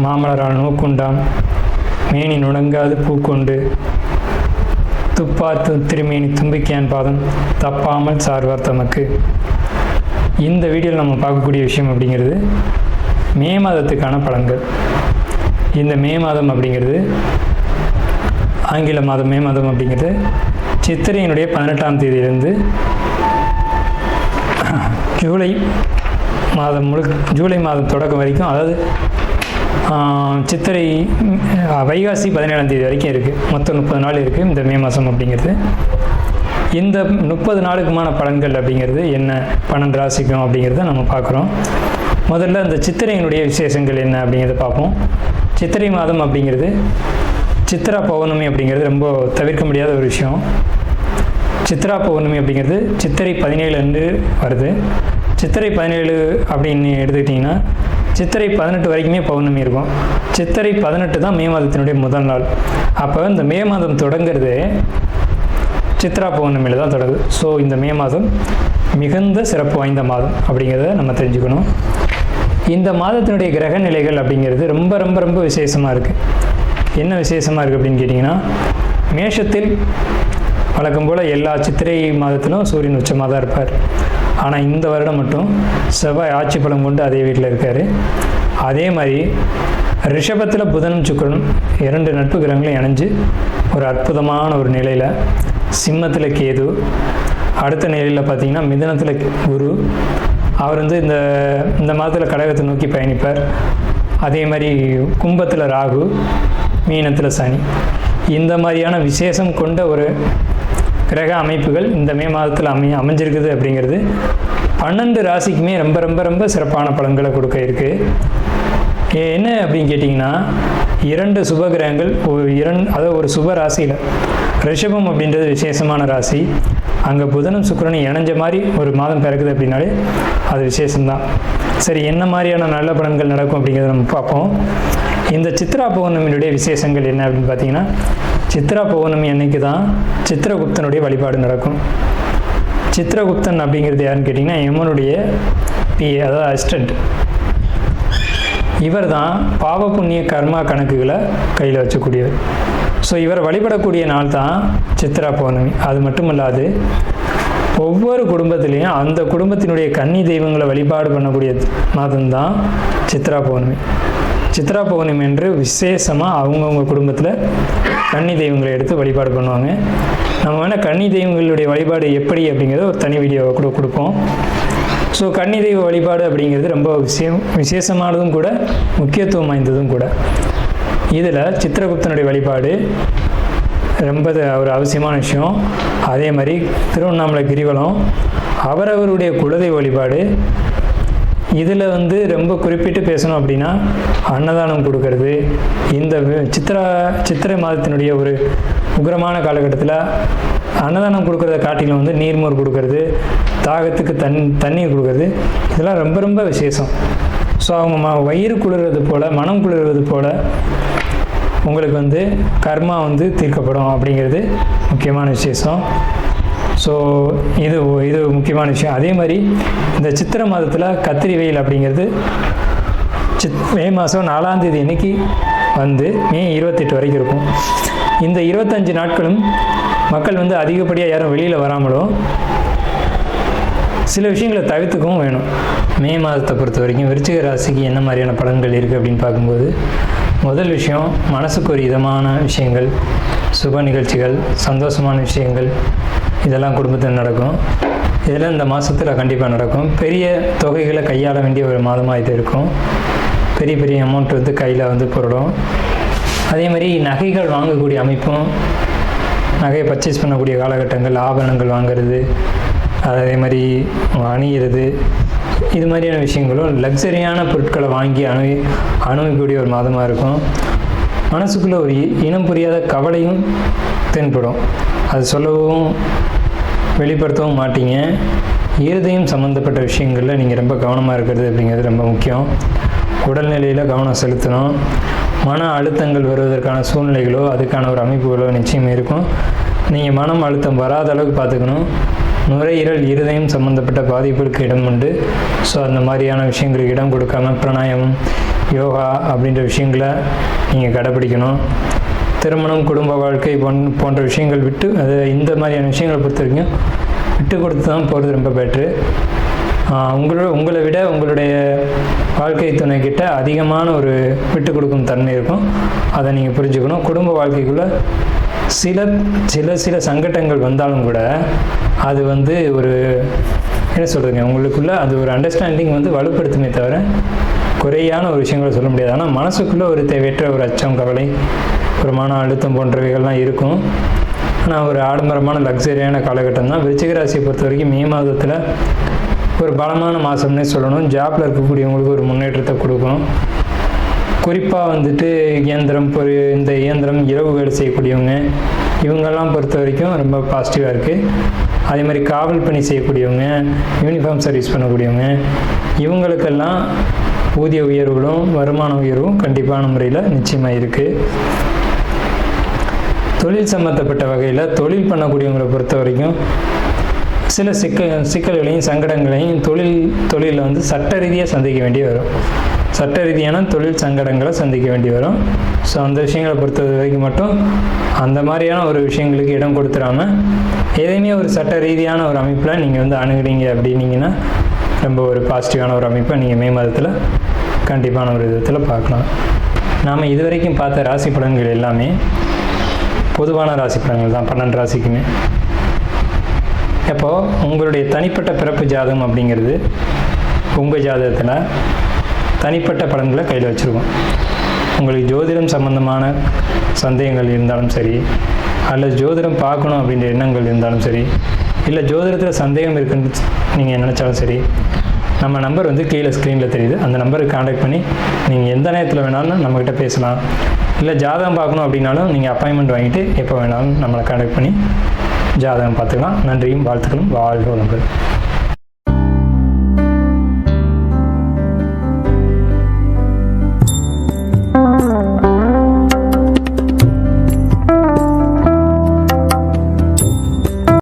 மாமலரால் நோக்குண்டாம் மேனி நுணங்காது பூக்கொண்டு துப்பாத்து திருமேனி தும்பிக்கையான் பாதம் தப்பாமல் சார்வார் தமக்கு. இந்த வீடியோவில் நம்ம பார்க்கக்கூடிய விஷயம் அப்படிங்கிறது மே மாதத்துக்கான பலன்கள். இந்த மே மாதம் அப்படிங்கிறது ஆங்கில மாதம். மே மாதம் அப்படிங்கிறது சித்திரையினுடைய 18ஆம் தேதியிலிருந்து ஜூலை மாதம் தொடக்கம் வரைக்கும், அதாவது சித்திரை வைகாசி 17ஆம் தேதி வரைக்கும் இருக்குது. மொத்தம் 30 நாள் இருக்குது இந்த மே மாதம் அப்படிங்கிறது. இந்த 30 நாளுக்குமான பலன்கள் அப்படிங்கிறது என்ன, 12 ராசிக்கும் அப்படிங்கிறத நம்ம பார்க்குறோம். முதல்ல இந்த சித்திரையினுடைய விசேஷங்கள் என்ன அப்படிங்கிறத பார்ப்போம். சித்திரை மாதம் அப்படிங்கிறது சித்ரா பௌர்ணமி அப்படிங்கிறது ரொம்ப தவிர்க்க முடியாத ஒரு விஷயம். சித்ரா பௌர்ணமி அப்படிங்கிறது சித்திரை 17 அன்று வருது. சித்திரை 17 அப்படின்னு எடுத்துக்கிட்டிங்கன்னா சித்திரை 18 வரைக்குமே பௌர்ணமி இருக்கும். சித்திரை 18 தான் மே மாதத்தினுடைய முதல் நாள். அப்போ இந்த மே மாதம் தொடங்கிறது சித்ரா பௌர்ணமியில் தான் தொடங்குது. ஸோ இந்த மே மாதம் மிகுந்த சிறப்பு வாய்ந்த மாதம் அப்படிங்கிறத நம்ம தெரிஞ்சுக்கணும். இந்த மாதத்தினுடைய கிரக நிலைகள் அப்படிங்கிறது ரொம்ப ரொம்ப ரொம்ப விசேஷமாக இருக்குது. என்ன விசேஷமாக இருக்குது அப்படின்னு கேட்டிங்கன்னா, மேஷத்தில் வழக்கம் போல் எல்லா சித்திரை மாதத்திலும் சூரியன் உச்சமாக தான் இருப்பார். ஆனால் இந்த வருடம் மட்டும் செவ்வாய் ஆட்சி பலம் கொண்டு அதே வீட்டில் இருக்கார். அதே மாதிரி ரிஷபத்தில் புதனும் சுக்கிரனும் 2 நட்பு கிரகங்களும் இணைஞ்சு ஒரு அற்புதமான ஒரு நிலையில், சிம்மத்தில் கேது, அடுத்த நிலையில் பார்த்திங்கன்னா மிதுனத்தில் குரு, அவர் வந்து இந்த மாதத்தில் கடகத்தை நோக்கி பயணிப்பார். அதே மாதிரி கும்பத்தில் ராகு, மீனத்தில் சனி. இந்த மாதிரியான விசேஷம் கொண்ட ஒரு கிரக அமைப்புகள் இந்த மே மாதத்தில் அமைஞ்சிருக்குது அப்படிங்கிறது 12 ராசிக்குமே ரொம்ப ரொம்ப ரொம்ப சிறப்பான பலன்களை கொடுக்க இருக்குது. என்ன அப்படின்னு கேட்டிங்கன்னா, 2 சுப கிரகங்கள் அதாவது ஒரு சுப ராசியில், ரிஷபம் அப்படின்றது விசேஷமான ராசி, அங்கே புதனும் சுக்கிரனும் இணைஞ்ச மாதிரி ஒரு மாதம் பிறக்குது அப்படின்னாலே அது விசேஷம்தான். சரி, என்ன மாதிரியான நல்ல பலன்கள் நடக்கும் அப்படிங்கிறத நம்ம பார்ப்போம். இந்த சித்ரா பௌர்ணமியினுடைய விசேஷங்கள் என்ன அப்படின்னு பார்த்தீங்கன்னா, சித்ரா பௌர்ணமி அன்னைக்கு தான் சித்திரகுப்தனுடைய வழிபாடு நடக்கும். சித்திரகுப்தன் அப்படிங்கிறது யாருன்னு கேட்டிங்கன்னா, யமனுடைய அதாவது அசிஸ்டன்ட். இவர் தான் பாவ புண்ணிய கர்மா கணக்குகளை கையில் வச்சக்கூடியவர். ஸோ இவர் வழிபடக்கூடிய நாள் தான் சித்ரா பௌர்ணமி. அது மட்டும் இல்லாது ஒவ்வொரு குடும்பத்திலையும் அந்த குடும்பத்தினுடைய கன்னி தெய்வங்களை வழிபாடு பண்ணக்கூடிய மாதம்தான் சித்ரா பௌர்ணமி. சித்ரா பௌர்ணமி என்று விசேஷமாக அவங்கவுங்க குடும்பத்தில் கன்னி தெய்வங்களை எடுத்து வழிபாடு பண்ணுவாங்க. நம்ம வேணால் கன்னி தெய்வங்களுடைய வழிபாடு எப்படி அப்படிங்கிறத ஒரு தனி வீடியோவை கூட கொடுப்போம். ஸோ கன்னி தெய்வ வழிபாடு அப்படிங்கிறது ரொம்ப விசேஷமானதும் கூட, முக்கியத்துவம் வாய்ந்ததும் கூட. இதில் சித்திரகுப்தனுடைய வழிபாடு ரொம்ப ஒரு அவசியமான விஷயம். அதே மாதிரி திருவண்ணாமலை கிரிவலம், அவரவருடைய குலதெய்வ வழிபாடு. இதில் வந்து ரொம்ப குறிப்பிட்டு பேசணும் அப்படின்னா அன்னதானம் கொடுக்கறது. இந்த சித்திரை மாதத்தினுடைய ஒரு உக்கிரமான காலகட்டத்தில் அன்னதானம் கொடுக்கறத காட்டிலும் வந்து நீர்மோர் கொடுக்கறது, தாகத்துக்கு தண்ணீர் கொடுக்கறது, இதெல்லாம் ரொம்ப ரொம்ப விசேஷம். ஸோ அவங்க வயிறு குளிர்றது போல், மனம் குளிர்வது போல் உங்களுக்கு வந்து கர்மா வந்து தீர்க்கப்படும் அப்படிங்கிறது முக்கியமான விசேஷம். ஸோ இது முக்கியமான விஷயம். அதே மாதிரி இந்த சித்திரை மாதத்தில் கத்திரி வெயில் அப்படிங்கிறது மே மாதம் 4ஆம் தேதி அன்னைக்கு வந்து மே 28 வரைக்கும் இருக்கும். இந்த 25 நாட்களும் மக்கள் வந்து அதிகப்படியாக யாரும் வெளியில் வராமலும் சில விஷயங்களை தவிர்த்துக்கவும் வேணும். மே மாதத்தை பொறுத்த வரைக்கும் விருச்சிக ராசிக்கு என்ன மாதிரியான பலன்கள் இருக்குது அப்படின்னு பார்க்கும்போது, முதல் விஷயம், மனசுக்கு ஒரு இதமான விஷயங்கள், சுப நிகழ்ச்சிகள், சந்தோஷமான விஷயங்கள், இதெல்லாம் குடும்பத்தில் நடக்கும். இதெல்லாம் இந்த மாதத்தில் கண்டிப்பாக நடக்கும். பெரிய தொகைகளை கையாள வேண்டிய ஒரு மாதமாக இது இருக்கும். பெரிய பெரிய அமௌண்ட் வந்து கையில் வந்து பொருளும். அதே மாதிரி நகைகள் வாங்கக்கூடிய அமைப்பும், நகையை பர்ச்சேஸ் பண்ணக்கூடிய காலகட்டங்கள், ஆபரணங்கள் வாங்கிறது, அதே மாதிரி அணிகிறது, இது மாதிரியான விஷயங்களும் லக்ஸரியான பொருட்களை வாங்கி அணுகக்கூடிய ஒரு மாதமாக இருக்கும். மனசுக்குள்ளே ஒரு இனம் புரியாத கவலையும் தென்படும். அது சொல்லவும் வெளிப்படுத்தவும் மாட்டீங்க. இருதயம் சம்மந்தப்பட்ட விஷயங்களில் நீங்கள் ரொம்ப கவனமாக இருக்கிறது அப்படிங்கிறது ரொம்ப முக்கியம். உடல்நிலையில் கவனம் செலுத்தணும். மன அழுத்தங்கள் வருவதற்கான சூழ்நிலைகளோ அதுக்கான ஒரு அமைப்புகளோ நிச்சயம் இருக்கும். நீங்கள் மனம் அழுத்தம் வராத அளவுக்கு பார்த்துக்கணும். நுரையீரல், இருதயம் சம்மந்தப்பட்ட பாதிப்புகளுக்கு இடம் உண்டு. ஸோ அந்த மாதிரியான விஷயங்களுக்கு இடம் கொடுக்காம பிராணாயாமம் யோகா அப்படின்ற விஷயங்களை நீங்கள் கடைப்பிடிக்கணும். திருமணம், குடும்ப வாழ்க்கை போன்ற விஷயங்கள் விட்டு, அது இந்த மாதிரியான விஷயங்களை பொறுத்த வரைக்கும் விட்டு கொடுத்து தான் போகிறது ரொம்ப பெட்ரு. உங்களை விட உங்களுடைய வாழ்க்கை துணைக்கிட்ட அதிகமான ஒரு விட்டு கொடுக்கும் தன்மை இருக்கும். அதை நீங்கள் புரிஞ்சுக்கணும். குடும்ப வாழ்க்கைக்குள்ளே சில சங்கடங்கள் வந்தாலும் கூட அது ஒரு என்ன சொல்கிறதுங்க, உங்களுக்குள்ளே அது ஒரு அண்டர்ஸ்டாண்டிங் வலுப்படுத்துமே தவிர குறையான ஒரு விஷயங்களை சொல்ல முடியாது. ஆனால் மனசுக்குள்ளே ஒரு தேவையற்ற ஒரு அச்சம், கவலை, ஒரு மன அழுத்தம் போன்றவைகள்லாம் இருக்கும். ஆனால் ஒரு ஆடம்பரமான லக்ஸரியான காலகட்டம் தான். விருச்சிக ராசியை பொறுத்த வரைக்கும் மே மாதத்தில் ஒரு பலமான மாதம்னே சொல்லணும். ஜாப்பில் இருக்கக்கூடியவங்களுக்கு ஒரு முன்னேற்றத்தை கொடுக்கும். குறிப்பாக இயந்திரம், இந்த இயந்திரம் இரவு வேலை செய்யக்கூடியவங்க, இவங்கெல்லாம் பொறுத்த வரைக்கும் ரொம்ப பாசிட்டிவாக இருக்குது. அதே மாதிரி காவல் பணி செய்யக்கூடியவங்க, யூனிஃபார்ம் சர்வீஸ் பண்ணக்கூடியவங்க, இவங்களுக்கெல்லாம் ஊதிய உயர்வுகளும் வருமான உயர்வும் கண்டிப்பான முறையில் நிச்சயமாக இருக்குது. தொழில் சம்மந்தப்பட்ட வகையில் தொழில் பண்ணக்கூடியவங்களை பொறுத்த வரைக்கும் சில சிக்கல்களையும் சங்கடங்களையும் தொழிலில் சட்ட ரீதியாக சந்திக்க வேண்டி வரும். சட்ட ரீதியான தொழில் சங்கடங்களை சந்திக்க வேண்டி வரும். ஸோ அந்த விஷயங்களை பொறுத்த வரைக்கும் மட்டும் அந்த மாதிரியான ஒரு விஷயங்களுக்கு இடம் கொடுத்துடாமல் எதையுமே ஒரு சட்ட ரீதியான ஒரு அமைப்பில் நீங்கள் அணுகுறீங்க அப்படின்னீங்கன்னா ரொம்ப ஒரு பாசிட்டிவான ஒரு அமைப்பை நீங்கள் மே மாதத்தில் கண்டிப்பான ஒரு விதத்தில் பார்க்கலாம். நாம் இதுவரைக்கும் பார்த்த ராசி பலன்கள் எல்லாமே பொதுவான ராசி பலன்கள் தான், 12 ராசிக்குமே. இப்போது உங்களுடைய தனிப்பட்ட பிறப்பு ஜாதகம் அப்படிங்கிறது உங்கள் ஜாதகத்தில் தனிப்பட்ட பலன்களை கையில் வச்சுருக்கோம். உங்களுக்கு ஜோதிடம் சம்பந்தமான சந்தேகங்கள் இருந்தாலும் சரி, அல்லது ஜோதிடம் பார்க்கணும் அப்படின்ற எண்ணங்கள் இருந்தாலும் சரி, இல்லை ஜோதிடத்தில் சந்தேகம் இருக்குன்னு நீங்கள் நினச்சாலும் சரி, நம்ம நம்பர் கீழே ஸ்க்ரீனில் தெரியுது. அந்த நம்பருக்கு கான்டாக்ட் பண்ணி நீங்கள் எந்த நேரத்தில் வேணாலும் நம்மக்கிட்ட பேசலாம். இல்லை ஜாதகம் பார்க்கணும் அப்படின்னாலும் நீங்கள் அப்பாயின்மெண்ட் வாங்கிட்டு எப்போ வேணாலும் நம்மளை கான்டாக்ட் பண்ணி ஜாதகம் பார்த்துக்கலாம். நன்றியும் வாழ்த்துக்களும். வாழ்க வளமுடன்.